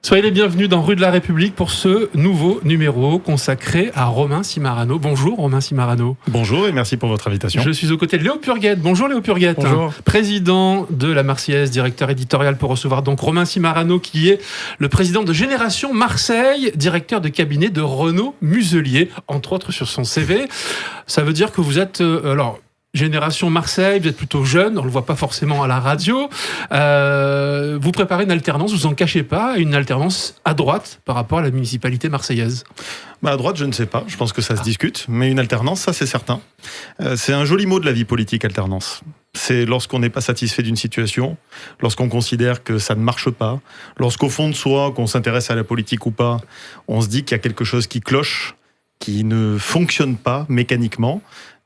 Soyez les bienvenus dans Rue de la République pour ce nouveau numéro consacré à Romain Cimarano. Bonjour Romain Cimarano. Bonjour et merci pour votre invitation. Je suis aux côtés de Léo Purguette. Bonjour Léo Purguette. Bonjour. Président de la Marseillaise, directeur éditorial pour recevoir donc Romain Cimarano qui est le président de Génération Marseille, directeur de cabinet de Renaud Muselier, entre autres sur son CV. Ça veut dire que vous êtes... Génération Marseille, vous êtes plutôt jeune, on ne le voit pas forcément à la radio. Vous préparez une alternance, vous en cachez pas, une alternance à droite par rapport à la municipalité marseillaise. À droite, je ne sais pas, je pense que ça se discute, mais une alternance, ça c'est certain. C'est un joli mot de la vie politique, alternance. C'est lorsqu'on n'est pas satisfait d'une situation, lorsqu'on considère que ça ne marche pas, lorsqu'au fond de soi, qu'on s'intéresse à la politique ou pas, on se dit qu'il y a quelque chose qui cloche, qui ne fonctionne pas mécaniquement,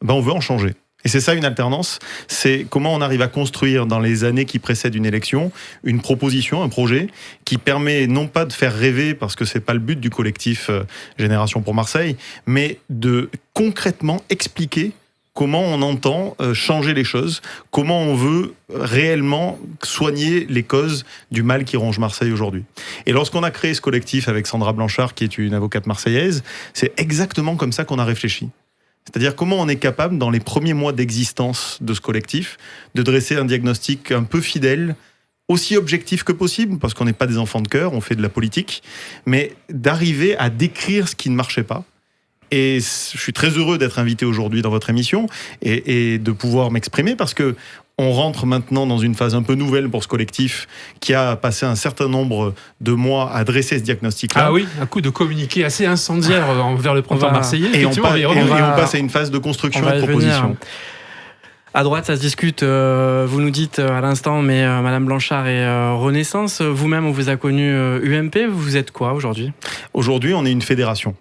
on veut en changer. Et c'est ça une alternance, c'est comment on arrive à construire dans les années qui précèdent une élection une proposition, un projet qui permet non pas de faire rêver, parce que c'est pas le but du collectif Génération pour Marseille, mais de concrètement expliquer comment on entend changer les choses, comment on veut réellement soigner les causes du mal qui ronge Marseille aujourd'hui. Et lorsqu'on a créé ce collectif avec Sandra Blanchard, qui est une avocate marseillaise, c'est exactement comme ça qu'on a réfléchi. C'est-à-dire comment on est capable, dans les premiers mois d'existence de ce collectif, de dresser un diagnostic un peu fidèle, aussi objectif que possible, parce qu'on n'est pas des enfants de cœur, on fait de la politique, mais d'arriver à décrire ce qui ne marchait pas. Et je suis très heureux d'être invité aujourd'hui dans votre émission et de pouvoir m'exprimer, parce que on rentre maintenant dans une phase un peu nouvelle pour ce collectif qui a passé un certain nombre de mois à dresser ce diagnostic-là. Ah oui, un coup de communiqué assez incendiaire envers le printemps marseillais. Et on passe à une phase de construction et de proposition. À droite, ça se discute, vous nous dites à l'instant, mais Madame Blanchard est Renaissance. Vous-même, on vous a connu UMP. Vous êtes quoi aujourd'hui ? Aujourd'hui, on est une fédération.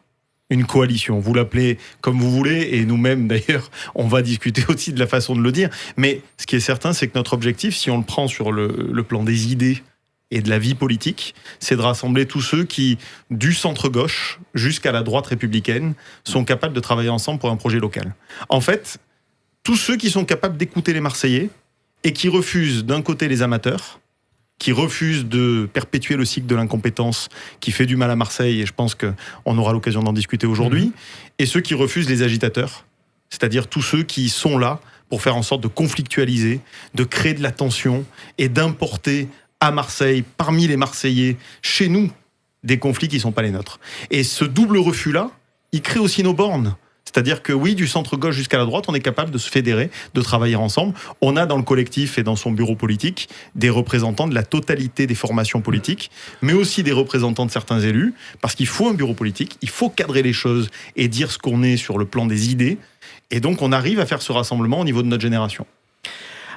Une coalition, vous l'appelez comme vous voulez, et nous-mêmes d'ailleurs, on va discuter aussi de la façon de le dire. Mais ce qui est certain, c'est que notre objectif, si on le prend sur le plan des idées et de la vie politique, c'est de rassembler tous ceux qui, du centre-gauche jusqu'à la droite républicaine, sont capables de travailler ensemble pour un projet local. En fait, tous ceux qui sont capables d'écouter les Marseillais et qui refusent d'un côté les amateurs, qui refusent de perpétuer le cycle de l'incompétence qui fait du mal à Marseille, et je pense qu'on aura l'occasion d'en discuter aujourd'hui, et ceux qui refusent les agitateurs, c'est-à-dire tous ceux qui sont là pour faire en sorte de conflictualiser, de créer de la tension et d'importer à Marseille, parmi les Marseillais, chez nous, des conflits qui ne sont pas les nôtres. Et ce double refus-là, il crée aussi nos bornes. C'est-à-dire que oui, du centre-gauche jusqu'à la droite, on est capable de se fédérer, de travailler ensemble. On a dans le collectif et dans son bureau politique des représentants de la totalité des formations politiques, mais aussi des représentants de certains élus, parce qu'il faut un bureau politique, il faut cadrer les choses et dire ce qu'on est sur le plan des idées. Et donc on arrive à faire ce rassemblement au niveau de notre génération.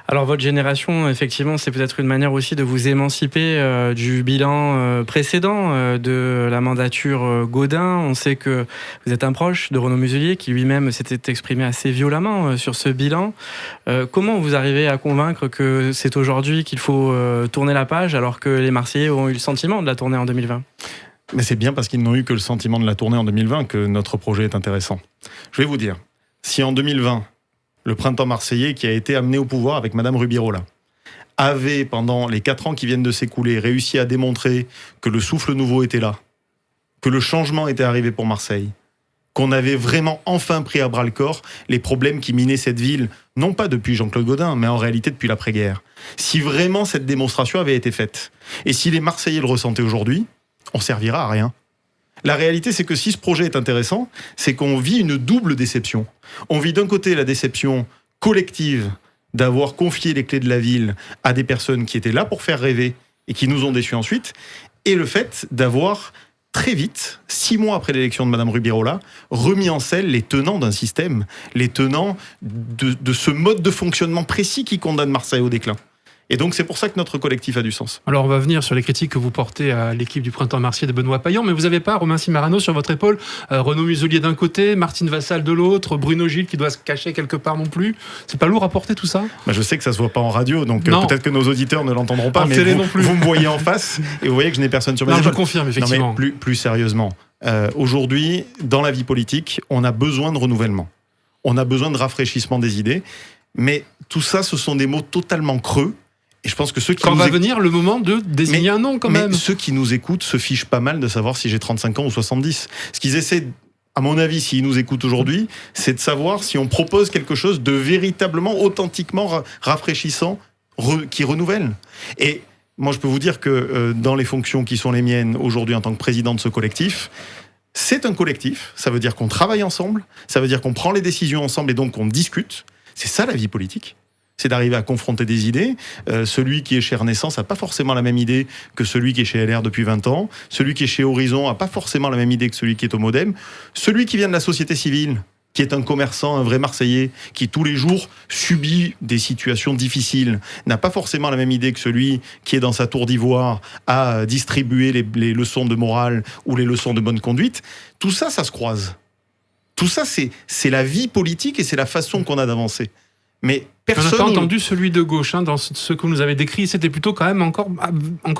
Alors votre génération, effectivement, c'est peut-être une manière aussi de vous émanciper du bilan précédent de la mandature Gaudin. On sait que vous êtes un proche de Renaud Muselier qui lui-même s'était exprimé assez violemment sur ce bilan. Comment vous arrivez à convaincre que c'est aujourd'hui qu'il faut tourner la page alors que les Marseillais ont eu le sentiment de la tourner en 2020 ? Mais c'est bien parce qu'ils n'ont eu que le sentiment de la tourner en 2020 que notre projet est intéressant. Je vais vous dire, si en 2020, le printemps marseillais qui a été amené au pouvoir avec Madame Rubirola avait, pendant les 4 ans qui viennent de s'écouler, réussi à démontrer que le souffle nouveau était là, que le changement était arrivé pour Marseille, qu'on avait vraiment enfin pris à bras-le-corps les problèmes qui minaient cette ville, non pas depuis Jean-Claude Gaudin, mais en réalité depuis l'après-guerre. Si vraiment cette démonstration avait été faite, et si les Marseillais le ressentaient aujourd'hui, on servira à rien. La réalité, c'est que si ce projet est intéressant, c'est qu'on vit une double déception. On vit d'un côté la déception collective d'avoir confié les clés de la ville à des personnes qui étaient là pour faire rêver et qui nous ont déçus ensuite, et le fait d'avoir très vite, 6 mois après l'élection de Madame Rubirola, remis en selle les tenants d'un système, les tenants de ce mode de fonctionnement précis qui condamne Marseille au déclin. Et donc c'est pour ça que notre collectif a du sens. Alors on va venir sur les critiques que vous portez à l'équipe du Printemps marseillais de Benoît Payan, mais vous n'avez pas, Romain Cimarano, sur votre épaule Renaud Muselier d'un côté, Martine Vassal de l'autre, Bruno Gilles qui doit se cacher quelque part non plus. C'est pas lourd à porter tout ça ? Je sais que ça se voit pas en radio, donc peut-être que nos auditeurs ne l'entendront pas, mais vous me voyez en face et vous voyez que je n'ai personne sur mes épaules. Je confirme, effectivement. Non, mais plus sérieusement, aujourd'hui, dans la vie politique, on a besoin de renouvellement. On a besoin de rafraîchissement des idées, mais tout ça, ce sont des mots totalement creux Et je pense que ceux qui Quand va venir le moment de désigner un nom, quand même. Mais ceux qui nous écoutent se fichent pas mal de savoir si j'ai 35 ans ou 70. Ce qu'ils essaient, à mon avis, s'ils nous écoutent aujourd'hui, c'est de savoir si on propose quelque chose de véritablement, authentiquement rafraîchissant, qui renouvelle. Et moi, je peux vous dire que dans les fonctions qui sont les miennes aujourd'hui en tant que président de ce collectif, c'est un collectif. Ça veut dire qu'on travaille ensemble, ça veut dire qu'on prend les décisions ensemble et donc qu'on discute. C'est ça la vie politique. C'est d'arriver à confronter des idées. Celui qui est chez Renaissance n'a pas forcément la même idée que celui qui est chez LR depuis 20 ans. Celui qui est chez Horizon n'a pas forcément la même idée que celui qui est au Modem. Celui qui vient de la société civile, qui est un commerçant, un vrai Marseillais, qui tous les jours subit des situations difficiles, n'a pas forcément la même idée que celui qui est dans sa tour d'ivoire à distribuer les leçons de morale ou les leçons de bonne conduite. Tout ça, ça se croise. Tout ça, c'est la vie politique et c'est la façon qu'on a d'avancer. Mais personne... On n'a pas entendu celui de gauche, dans ce que vous nous avez décrit. C'était plutôt quand même encore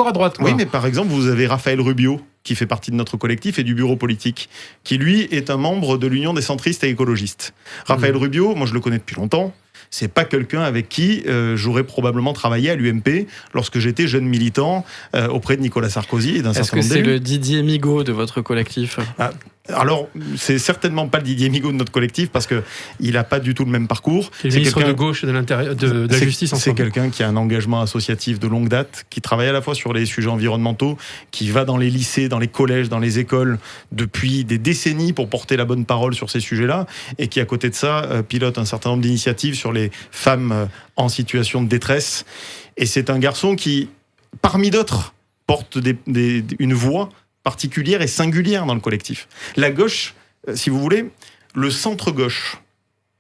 à droite, quoi. Oui, mais par exemple, vous avez Raphaël Rubio, qui fait partie de notre collectif et du bureau politique, qui lui est un membre de l'Union des centristes et écologistes. Raphaël Rubio, moi je le connais depuis longtemps. C'est pas quelqu'un avec qui j'aurais probablement travaillé à l'UMP lorsque j'étais jeune militant auprès de Nicolas Sarkozy et d'un certain nombre d'élus. Est-ce que c'est le Didier Migaud de votre collectif ? Alors, c'est certainement pas le Didier Migaud de notre collectif parce qu'il n'a pas du tout le même parcours. C'est le ministre de gauche et de la justice ensemble. C'est quelqu'un qui a un engagement associatif de longue date, qui travaille à la fois sur les sujets environnementaux, qui va dans les lycées, dans les collèges, dans les écoles depuis des décennies pour porter la bonne parole sur ces sujets-là, et qui à côté de ça pilote un certain nombre d'initiatives sur les femmes en situation de détresse. Et c'est un garçon qui, parmi d'autres, porte une voix particulière et singulière dans le collectif. La gauche, si vous voulez, le centre-gauche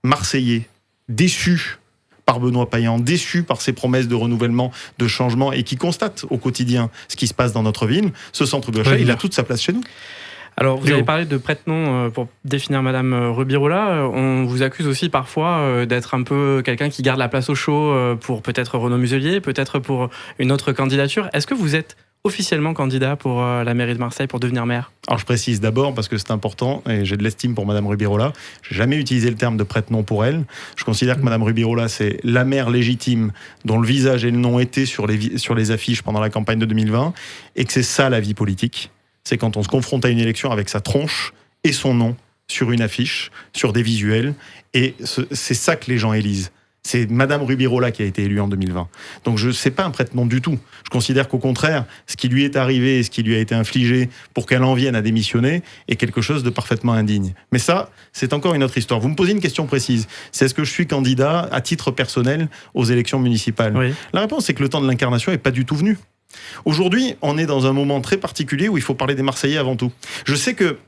marseillais, déçu par Benoît Payan, déçu par ses promesses de renouvellement, de changement, et qui constate au quotidien ce qui se passe dans notre ville, ce centre-gauche-là, il a toute sa place chez nous. Alors, vous avez parlé de prête-nom pour définir Madame Rubirola. On vous accuse aussi parfois d'être un peu quelqu'un qui garde la place au chaud pour peut-être Renaud Muselier, peut-être pour une autre candidature. Est-ce que vous êtes officiellement candidat pour la mairie de Marseille, pour devenir maire ? Alors je précise d'abord, parce que c'est important, et j'ai de l'estime pour Madame Rubirola, j'ai jamais utilisé le terme de prête-nom pour elle. Je considère que Madame Rubirola, c'est la maire légitime dont le visage et le nom étaient sur les affiches pendant la campagne de 2020, et que c'est ça la vie politique. C'est quand on se confronte à une élection avec sa tronche et son nom sur une affiche, sur des visuels, et c'est ça que les gens élisent. C'est Madame Rubirola qui a été élue en 2020. Donc c'est pas un prête-nom du tout. Je considère qu'au contraire, ce qui lui est arrivé et ce qui lui a été infligé pour qu'elle en vienne à démissionner est quelque chose de parfaitement indigne. Mais ça, c'est encore une autre histoire. Vous me posez une question précise. C'est est-ce que je suis candidat à titre personnel aux élections municipales ? Oui. La réponse, c'est que le temps de l'incarnation n'est pas du tout venu. Aujourd'hui, on est dans un moment très particulier où il faut parler des Marseillais avant tout. Je sais que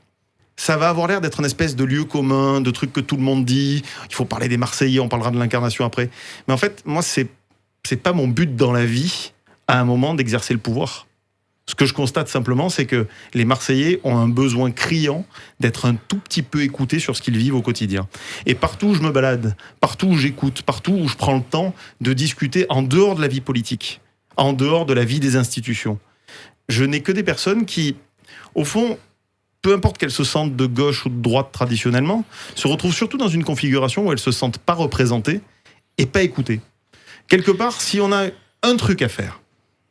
ça va avoir l'air d'être une espèce de lieu commun, de truc que tout le monde dit. Il faut parler des Marseillais, on parlera de l'incarnation après. Mais en fait, moi, c'est pas mon but dans la vie, à un moment, d'exercer le pouvoir. Ce que je constate simplement, c'est que les Marseillais ont un besoin criant d'être un tout petit peu écoutés sur ce qu'ils vivent au quotidien. Et partout où je me balade, partout où j'écoute, partout où je prends le temps de discuter en dehors de la vie politique, en dehors de la vie des institutions, je n'ai que des personnes qui, au fond, peu importe qu'elles se sentent de gauche ou de droite traditionnellement, se retrouvent surtout dans une configuration où elles se sentent pas représentées et pas écoutées. Quelque part, si on a un truc à faire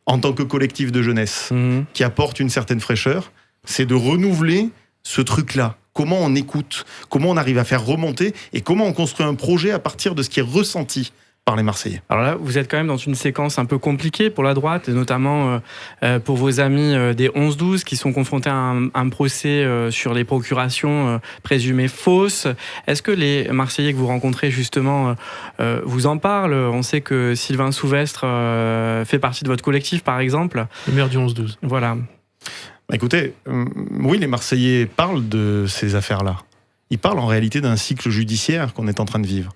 en tant que collectif de jeunesse qui apporte une certaine fraîcheur, c'est de renouveler ce truc-là. Comment on écoute, comment on arrive à faire remonter et comment on construit un projet à partir de ce qui est ressenti par les Marseillais. Alors là, vous êtes quand même dans une séquence un peu compliquée pour la droite, et notamment pour vos amis des 11-12 qui sont confrontés à un procès sur les procurations présumées fausses. Est-ce que les Marseillais que vous rencontrez justement vous en parlent ? On sait que Sylvain Souvestre fait partie de votre collectif, par exemple. Le maire du 11-12. Voilà. Écoutez, oui, les Marseillais parlent de ces affaires-là. Ils parlent en réalité d'un cycle judiciaire qu'on est en train de vivre.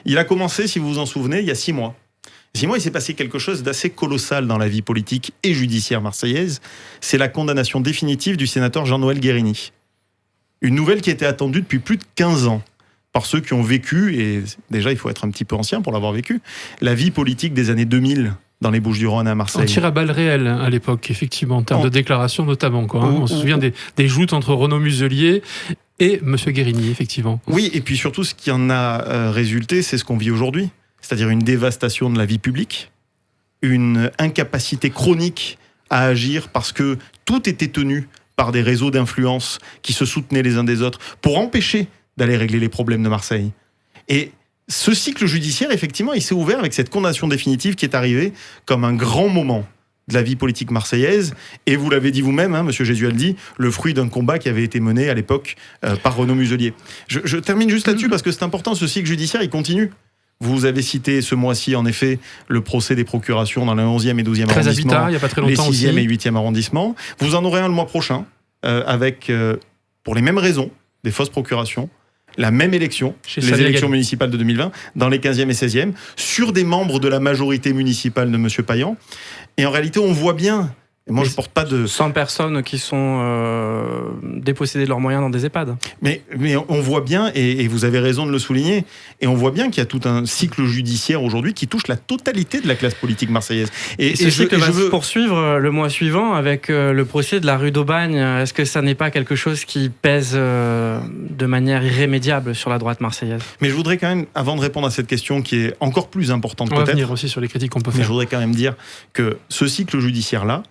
Il a commencé, si vous vous en souvenez, il y a 6 mois. 6 mois, il s'est passé quelque chose d'assez colossal dans la vie politique et judiciaire marseillaise. C'est la condamnation définitive du sénateur Jean-Noël Guérini. Une nouvelle qui était attendue depuis plus de 15 ans par ceux qui ont vécu, et déjà il faut être un petit peu ancien pour l'avoir vécu, la vie politique des années 2000 dans les Bouches-du-Rhône à Marseille. On tire à balles réelles à l'époque, effectivement, en termes de déclaration notamment. On se souvient des joutes entre Renaud Muselier et M. Guérini, effectivement. Oui, et puis surtout, ce qui en a résulté, c'est ce qu'on vit aujourd'hui. C'est-à-dire une dévastation de la vie publique, une incapacité chronique à agir parce que tout était tenu par des réseaux d'influence qui se soutenaient les uns des autres pour empêcher d'aller régler les problèmes de Marseille. Et ce cycle judiciaire, effectivement, il s'est ouvert avec cette condamnation définitive qui est arrivée comme un grand moment de la vie politique marseillaise. Et vous l'avez dit vous-même, monsieur Gesualdi, le fruit d'un combat qui avait été mené à l'époque par Renaud Muselier. Je termine juste là-dessus parce que c'est important, ce cycle judiciaire, il continue. Vous avez cité ce mois-ci, en effet, le procès des procurations dans le 11e et 12e très arrondissement, habitat, il y a pas très longtemps les 6e aussi. et 8e arrondissements. Vous en aurez un le mois prochain, avec, pour les mêmes raisons, des fausses procurations, la même élection, Chez les Samia élections Ghali. municipales de 2020, dans les 15e et 16e, sur des membres de la majorité municipale de M. Payan. Et en réalité, on voit bien, et moi Mais je porte pas de... 100 personnes qui sont dépossédées de leurs moyens dans des EHPAD. Mais on voit bien, et vous avez raison de le souligner, et on voit bien qu'il y a tout un cycle judiciaire aujourd'hui qui touche la totalité de la classe politique marseillaise. Et ce cycle va se poursuivre le mois suivant avec le procès de la rue d'Aubagne. Est-ce que ça n'est pas quelque chose qui pèse de manière irrémédiable sur la droite marseillaise ? Mais je voudrais quand même, avant de répondre à cette question qui est encore plus importante On va peut-être, venir aussi sur les critiques qu'on peut mais je faire. voudrais quand même dire que ce cycle judiciaire-là,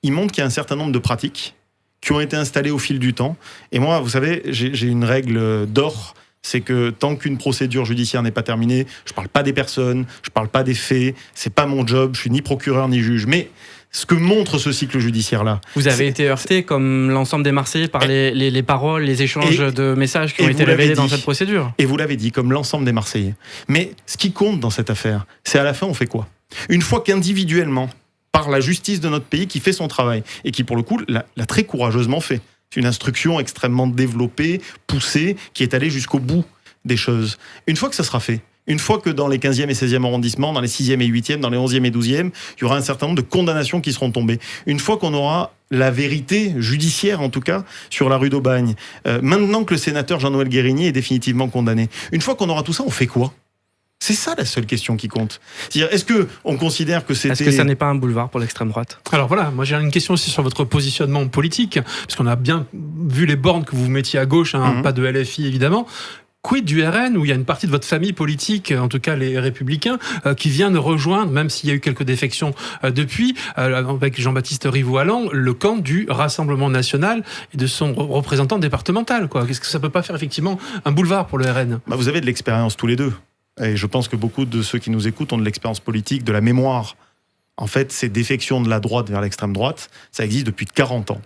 il montre qu'il y a un certain nombre de pratiques qui ont été installées au fil du temps. Et moi, vous savez, j'ai une règle d'or, c'est que tant qu'une procédure judiciaire n'est pas terminée, je ne parle pas des personnes, je ne parle pas des faits, c'est pas mon job, je suis ni procureur ni juge. Mais ce que montre ce cycle judiciaire-là... Vous avez été heurté, comme l'ensemble des Marseillais, par les paroles, les échanges de messages qui ont été révélés dans cette procédure. Et vous l'avez dit, comme l'ensemble des Marseillais. Mais ce qui compte dans cette affaire, c'est à la fin, on fait quoi ? Une fois qu'individuellement, par la justice de notre pays qui fait son travail et qui, pour le coup, l'a très courageusement fait. C'est une instruction extrêmement développée, poussée, qui est allée jusqu'au bout des choses. Une fois que ça sera fait, une fois que dans les 15e et 16e arrondissements, dans les 6e et 8e, dans les 11e et 12e, il y aura un certain nombre de condamnations qui seront tombées. Une fois qu'on aura la vérité judiciaire, en tout cas, sur la rue d'Aubagne, maintenant que le sénateur Jean-Noël Guérini est définitivement condamné, une fois qu'on aura tout ça, on fait quoi ? C'est ça la seule question qui compte. C'est-à-dire, est-ce qu'on considère que c'était... Est-ce que ça n'est pas un boulevard pour l'extrême droite ? Alors voilà, moi j'ai une question aussi sur votre positionnement politique, parce qu'on a bien vu les bornes que vous mettiez à gauche, pas de LFI évidemment. Quid du RN, où il y a une partie de votre famille politique, en tout cas les Républicains, qui vient de rejoindre, même s'il y a eu quelques défections depuis, avec Jean-Baptiste Rivoalan, le camp du Rassemblement National et de son représentant départemental, quoi. Qu'est-ce que ça peut pas faire effectivement un boulevard pour le RN ? Vous avez de l'expérience tous les deux. Et je pense que beaucoup de ceux qui nous écoutent ont de l'expérience politique, de la mémoire. En fait, ces défections de la droite vers l'extrême droite, ça existe depuis 40 ans.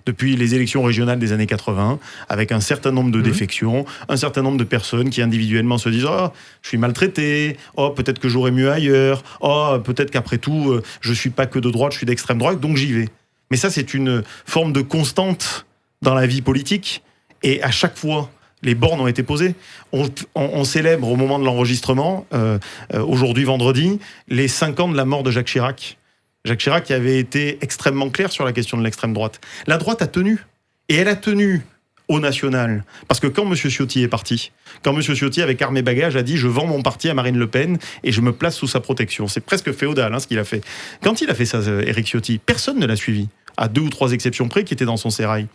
Depuis les élections régionales des années 80, avec un certain nombre de défections, un certain nombre de personnes qui individuellement se disent « Oh, je suis maltraité. Oh, peut-être que j'aurais mieux ailleurs. Oh, peut-être qu'après tout, je suis pas que de droite, je suis d'extrême droite, donc j'y vais. » Mais ça, c'est une forme de constante dans la vie politique. Et à chaque fois, les bornes ont été posées. On célèbre au moment de l'enregistrement, aujourd'hui vendredi, les 5 ans de la mort de Jacques Chirac. Jacques Chirac qui avait été extrêmement clair sur la question de l'extrême droite. La droite a tenu. Et elle a tenu au national. Parce que quand M. Ciotti est parti, quand M. Ciotti, avec armes et bagages, a dit « Je vends mon parti à Marine Le Pen et je me place sous sa protection ». C'est presque féodal ce qu'il a fait. Quand il a fait ça, Éric Ciotti, personne ne l'a suivi. À 2 ou 3 exceptions près, qui étaient dans son sérail.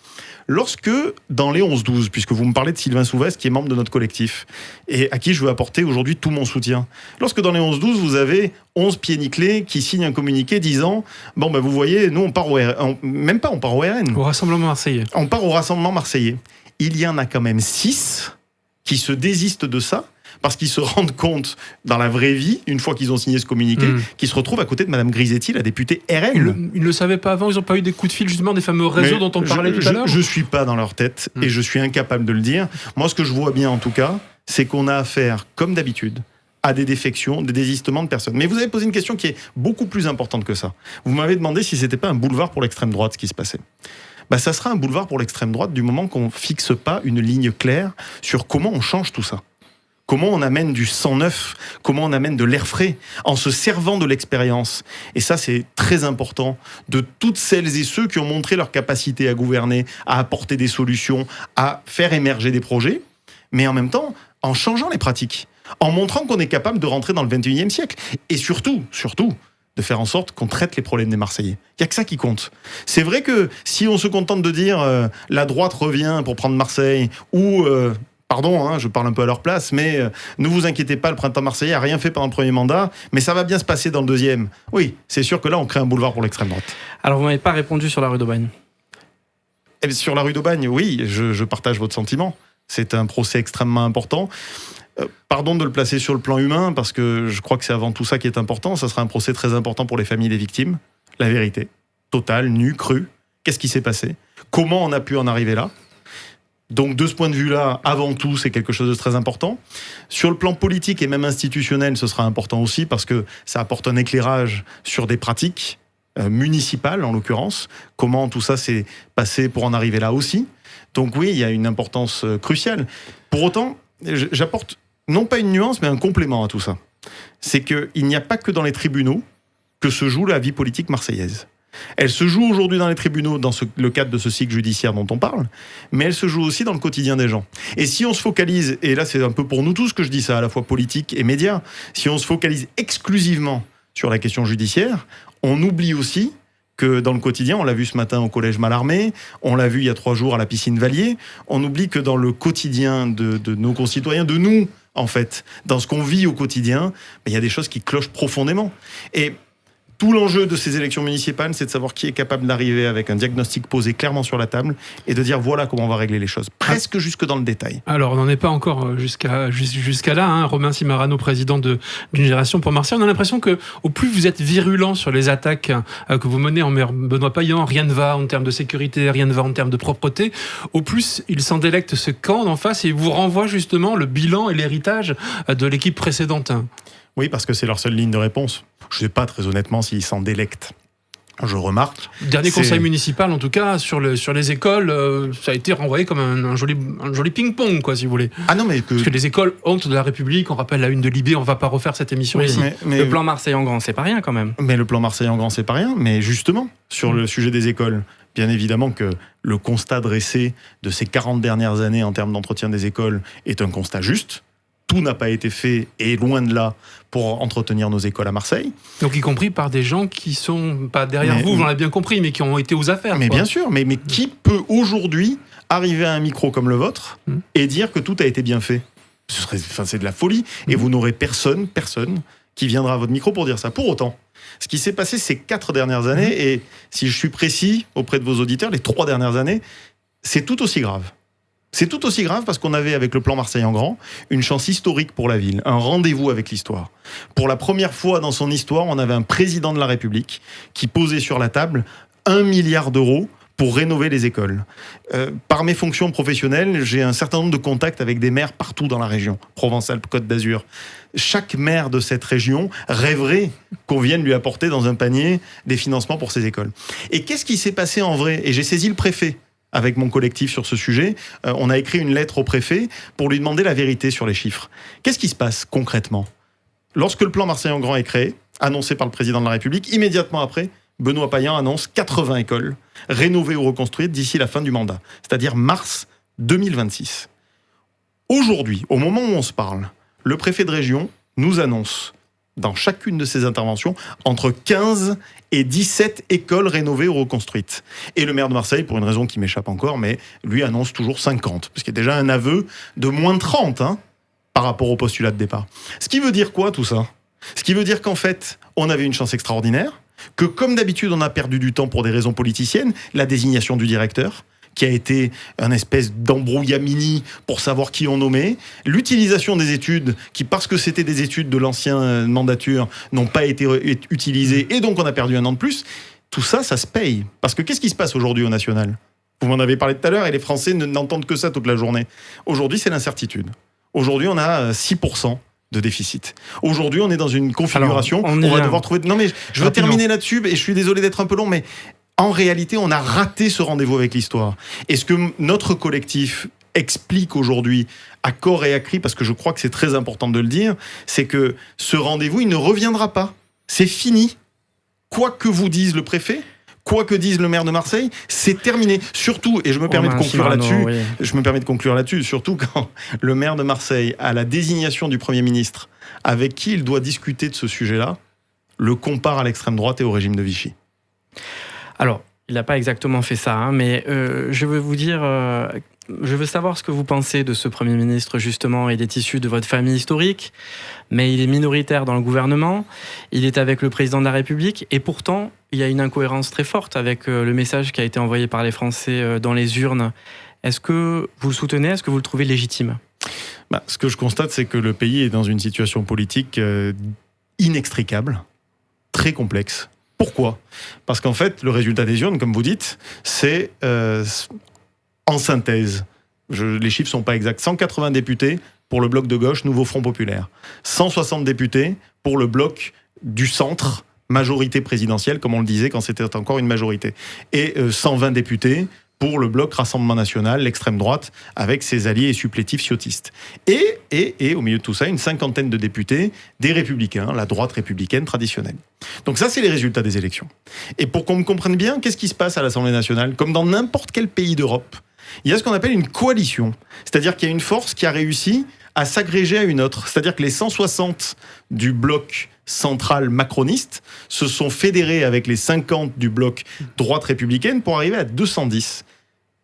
Lorsque, dans les 11-12, puisque vous me parlez de Sylvain Souvestre, qui est membre de notre collectif, et à qui je veux apporter aujourd'hui tout mon soutien, lorsque dans les 11-12, vous avez 11 pieds nickelés qui signent un communiqué disant « Bon, vous voyez, nous, on part au RN. » Même pas, on part au RN. Au Rassemblement Marseillais. On part au Rassemblement Marseillais. Il y en a quand même 6 qui se désistent de ça, parce qu'ils se rendent compte, dans la vraie vie, une fois qu'ils ont signé ce communiqué, qu'ils se retrouvent à côté de Mme Grisetti, la députée RN. Ils ne le savaient pas avant, ils n'ont pas eu des coups de fil, justement, des fameux réseaux dont on parlait tout à l'heure. Je ne suis pas dans leur tête, et je suis incapable de le dire. Moi, ce que je vois bien, en tout cas, c'est qu'on a affaire, comme d'habitude, à des défections, des désistements de personnes. Mais vous avez posé une question qui est beaucoup plus importante que ça. Vous m'avez demandé si ce n'était pas un boulevard pour l'extrême droite, ce qui se passait. Ça sera un boulevard pour l'extrême droite du moment qu'on ne fixe pas une ligne claire sur comment on change tout ça. Comment on amène du sang neuf, comment on amène de l'air frais, en se servant de l'expérience. Et ça, c'est très important, de toutes celles et ceux qui ont montré leur capacité à gouverner, à apporter des solutions, à faire émerger des projets, mais en même temps, en changeant les pratiques, en montrant qu'on est capable de rentrer dans le 21e siècle. Et surtout, de faire en sorte qu'on traite les problèmes des Marseillais. Il n'y a que ça qui compte. C'est vrai que si on se contente de dire la droite revient pour prendre Marseille, ou Pardon, hein, je parle un peu à leur place, mais ne vous inquiétez pas, le printemps marseillais n'a rien fait pendant le premier mandat, mais ça va bien se passer dans le deuxième. Oui, c'est sûr que là, on crée un boulevard pour l'extrême droite. Alors, vous m'avez pas répondu sur la rue d'Aubagne. Et sur la rue d'Aubagne, oui, je partage votre sentiment. C'est un procès extrêmement important. Pardon de le placer sur le plan humain, parce que je crois que c'est avant tout ça qui est important. Ça sera un procès très important pour les familles des victimes. La vérité, totale, nue, crue. Qu'est-ce qui s'est passé? Comment on a pu en arriver là? Donc de ce point de vue-là, avant tout, c'est quelque chose de très important. Sur le plan politique et même institutionnel, ce sera important aussi parce que ça apporte un éclairage sur des pratiques municipales, en l'occurrence. Comment tout ça s'est passé pour en arriver là aussi. Donc oui, il y a une importance cruciale. Pour autant, j'apporte non pas une nuance, mais un complément à tout ça. C'est qu'il n'y a pas que dans les tribunaux que se joue la vie politique marseillaise. Elle se joue aujourd'hui dans les tribunaux, dans le cadre de ce cycle judiciaire dont on parle, mais elle se joue aussi dans le quotidien des gens. Et si on se focalise, et là c'est un peu pour nous tous que je dis ça, à la fois politique et médias, si on se focalise exclusivement sur la question judiciaire, on oublie aussi que dans le quotidien, on l'a vu ce matin au collège Mallarmé, on l'a vu il y a 3 jours à la piscine Vallier, on oublie que dans le quotidien de nos concitoyens, de nous en fait, dans ce qu'on vit au quotidien, il y a des choses qui clochent profondément. Et tout l'enjeu de ces élections municipales, c'est de savoir qui est capable d'arriver avec un diagnostic posé clairement sur la table et de dire voilà comment on va régler les choses, presque jusque dans le détail. Alors, on n'en est pas encore jusqu'à là. Hein. Romain Cimarano, président d'une génération pour Marseille, on a l'impression que au plus vous êtes virulent sur les attaques que vous menez envers Benoît Payan, rien ne va en termes de sécurité, rien ne va en termes de propreté, au plus il s'en délecte ce camp d'en face et il vous renvoie justement le bilan et l'héritage de l'équipe précédente. Oui, parce que c'est leur seule ligne de réponse. Je ne sais pas très honnêtement s'ils s'en délectent. Je remarque. Dernier conseil municipal, en tout cas, sur les écoles, ça a été renvoyé comme un joli ping-pong, quoi, si vous voulez. Ah non, mais Parce que les écoles, honte de la République, on rappelle la une de Libé, on ne va pas refaire cette émission ici. Mais le plan Marseille en grand, c'est pas rien quand même. Mais le plan Marseille en grand, c'est pas rien. Mais justement, sur le sujet des écoles, bien évidemment que le constat dressé de ces 40 dernières années en termes d'entretien des écoles est un constat juste. Tout n'a pas été fait, et loin de là, pour entretenir nos écoles à Marseille. Donc y compris par des gens qui sont pas derrière vous, j'en ai bien compris, mais qui ont été aux affaires. Mais quoi. Bien sûr, mais qui peut aujourd'hui arriver à un micro comme le vôtre et dire que tout a été bien fait? C'est de la folie, et vous n'aurez personne qui viendra à votre micro pour dire ça. Pour autant, ce qui s'est passé ces 4 dernières années, et si je suis précis auprès de vos auditeurs, les 3 dernières années, c'est tout aussi grave. C'est tout aussi grave parce qu'on avait, avec le plan Marseille en grand, une chance historique pour la ville, un rendez-vous avec l'histoire. Pour la première fois dans son histoire, on avait un président de la République qui posait sur la table 1 milliard d'euros pour rénover les écoles. Par mes fonctions professionnelles, j'ai un certain nombre de contacts avec des maires partout dans la région, Provence-Alpes-Côte d'Azur. Chaque maire de cette région rêverait qu'on vienne lui apporter dans un panier des financements pour ses écoles. Et qu'est-ce qui s'est passé en vrai? Et j'ai saisi le préfet avec mon collectif sur ce sujet. On a écrit une lettre au préfet pour lui demander la vérité sur les chiffres. Qu'est-ce qui se passe concrètement? Lorsque le plan Marseille en grand est créé, annoncé par le président de la République, immédiatement après, Benoît Payan annonce 80 écoles rénovées ou reconstruites d'ici la fin du mandat, c'est-à-dire mars 2026. Aujourd'hui, au moment où on se parle, le préfet de région nous annonce dans chacune de ses interventions, entre 15 et 17 écoles rénovées ou reconstruites. Et le maire de Marseille, pour une raison qui m'échappe encore, mais lui annonce toujours 50, parce qu'il y a déjà un aveu de moins 30 par rapport au postulat de départ. Ce qui veut dire quoi, tout ça? Ce qui veut dire qu'en fait, on avait une chance extraordinaire, que comme d'habitude, on a perdu du temps pour des raisons politiciennes, la désignation du directeur, qui a été un espèce d'embrouillamini pour savoir qui on nommait, l'utilisation des études, qui parce que c'était des études de l'ancienne mandature, n'ont pas été utilisées, et donc on a perdu 1 an de plus. Tout ça, ça se paye. Parce que qu'est-ce qui se passe aujourd'hui au national? Vous m'en avez parlé tout à l'heure, et les Français n'entendent que ça toute la journée. Aujourd'hui, c'est l'incertitude. Aujourd'hui, on a 6% de déficit. Aujourd'hui, on est dans une configuration, on va devoir trouver... Non mais, je veux terminer là-dessus, et je suis désolé d'être un peu long, mais... En réalité, on a raté ce rendez-vous avec l'histoire. Et ce que notre collectif explique aujourd'hui à corps et à cri, parce que je crois que c'est très important de le dire, c'est que ce rendez-vous, il ne reviendra pas. C'est fini. Quoi que vous dise le préfet, quoi que dise le maire de Marseille, c'est terminé. Surtout, et je me permets de conclure là-dessus, surtout quand le maire de Marseille, à la désignation du Premier ministre, avec qui il doit discuter de ce sujet-là, le compare à l'extrême droite et au régime de Vichy. Alors, il n'a pas exactement fait ça, mais je veux vous dire, je veux savoir ce que vous pensez de ce Premier ministre, justement. Il est issu de votre famille historique, mais il est minoritaire dans le gouvernement. Il est avec le président de la République. Et pourtant, il y a une incohérence très forte avec le message qui a été envoyé par les Français dans les urnes. Est-ce que vous le soutenez? Est-ce que vous le trouvez légitime? Ce que je constate, c'est que le pays est dans une situation politique inextricable, très complexe. Pourquoi? Parce qu'en fait, le résultat des urnes, comme vous dites, c'est en synthèse. Les chiffres ne sont pas exacts. 180 députés pour le bloc de gauche, Nouveau Front Populaire. 160 députés pour le bloc du centre, majorité présidentielle, comme on le disait quand c'était encore une majorité. Et 120 députés pour le bloc Rassemblement National, l'extrême droite, avec ses alliés et supplétifs ciotistes. Et au milieu de tout ça, une cinquantaine de députés des Républicains, la droite républicaine traditionnelle. Donc ça, c'est les résultats des élections. Et pour qu'on me comprenne bien, qu'est-ce qui se passe à l'Assemblée nationale? Comme dans n'importe quel pays d'Europe, il y a ce qu'on appelle une coalition. C'est-à-dire qu'il y a une force qui a réussi à s'agréger à une autre. C'est-à-dire que les 160 du bloc central macroniste se sont fédérés avec les 50 du bloc droite républicaine pour arriver à 210.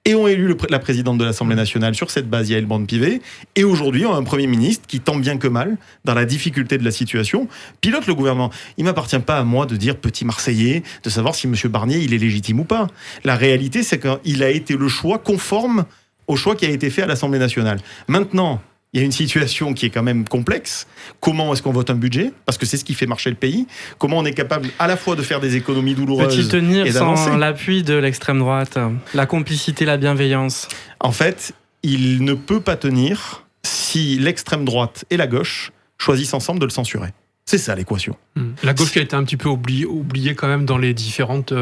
Et ont élu la présidente de l'Assemblée nationale sur cette base, Yaël Braun-Pivet. Et aujourd'hui, on a un Premier ministre qui, tant bien que mal, dans la difficulté de la situation, pilote le gouvernement. Il ne m'appartient pas à moi de dire petit Marseillais, de savoir si M. Barnier il est légitime ou pas. La réalité, c'est qu'il a été le choix conforme au choix qui a été fait à l'Assemblée nationale. Maintenant, il y a une situation qui est quand même complexe. Comment est-ce qu'on vote un budget? Parce que c'est ce qui fait marcher le pays. Comment on est capable à la fois de faire des économies douloureuses peut-il tenir et d'avancer sans l'appui de l'extrême droite, la complicité, la bienveillance? En fait, il ne peut pas tenir si l'extrême droite et la gauche choisissent ensemble de le censurer. C'est ça l'équation. La gauche qui a été un petit peu oubliée quand même dans les différentes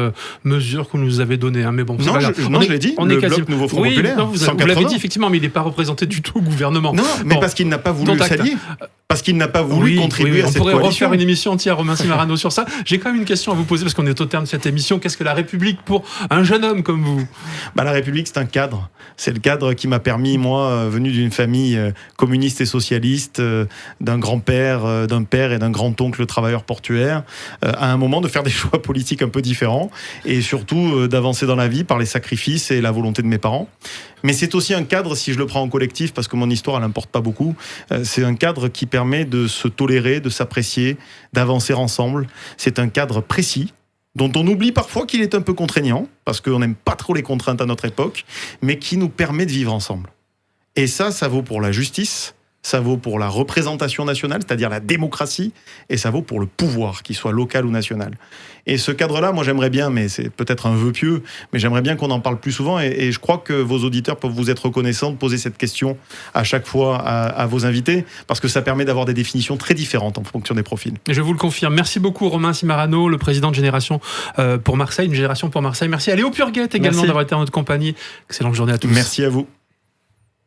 mesures que vous nous avez données. Mais bon, non, je l'ai dit, le bloc Nouveau Front Populaire. Non, vous l'avez dit effectivement, mais il n'est pas représenté du tout au gouvernement. Non, mais parce qu'il n'a pas voulu s'allier. Parce qu'il n'a pas voulu contribuer à cette coalition. On pourrait refaire une émission entière, Romain Cimarano, sur ça. J'ai quand même une question à vous poser, parce qu'on est au terme de cette émission. Qu'est-ce que la République pour un jeune homme comme vous? La République, c'est un cadre. C'est le cadre qui m'a permis, moi, venu d'une famille communiste et socialiste, d'un grand-père, d'un père et d'un grand-oncle travailleur portuaire, à un moment de faire des choix politiques un peu différents, et surtout d'avancer dans la vie par les sacrifices et la volonté de mes parents. Mais c'est aussi un cadre, si je le prends en collectif, parce que mon histoire, elle n'importe pas beaucoup, c'est un cadre qui permet de se tolérer, de s'apprécier, d'avancer ensemble. C'est un cadre précis, dont on oublie parfois qu'il est un peu contraignant, parce qu'on n'aime pas trop les contraintes à notre époque, mais qui nous permet de vivre ensemble. Et ça vaut pour la justice, ça vaut pour la représentation nationale, c'est-à-dire la démocratie, et ça vaut pour le pouvoir, qu'il soit local ou national. Et ce cadre-là, moi j'aimerais bien, mais c'est peut-être un vœu pieux, mais j'aimerais bien qu'on en parle plus souvent, et je crois que vos auditeurs peuvent vous être reconnaissants de poser cette question à chaque fois à vos invités, parce que ça permet d'avoir des définitions très différentes en fonction des profils. Je vous le confirme. Merci beaucoup Romain Cimarano, le président de Génération pour Marseille, une génération pour Marseille. Merci à Léo Purguet également d'avoir été en notre compagnie. Excellente journée à tous. Merci à vous.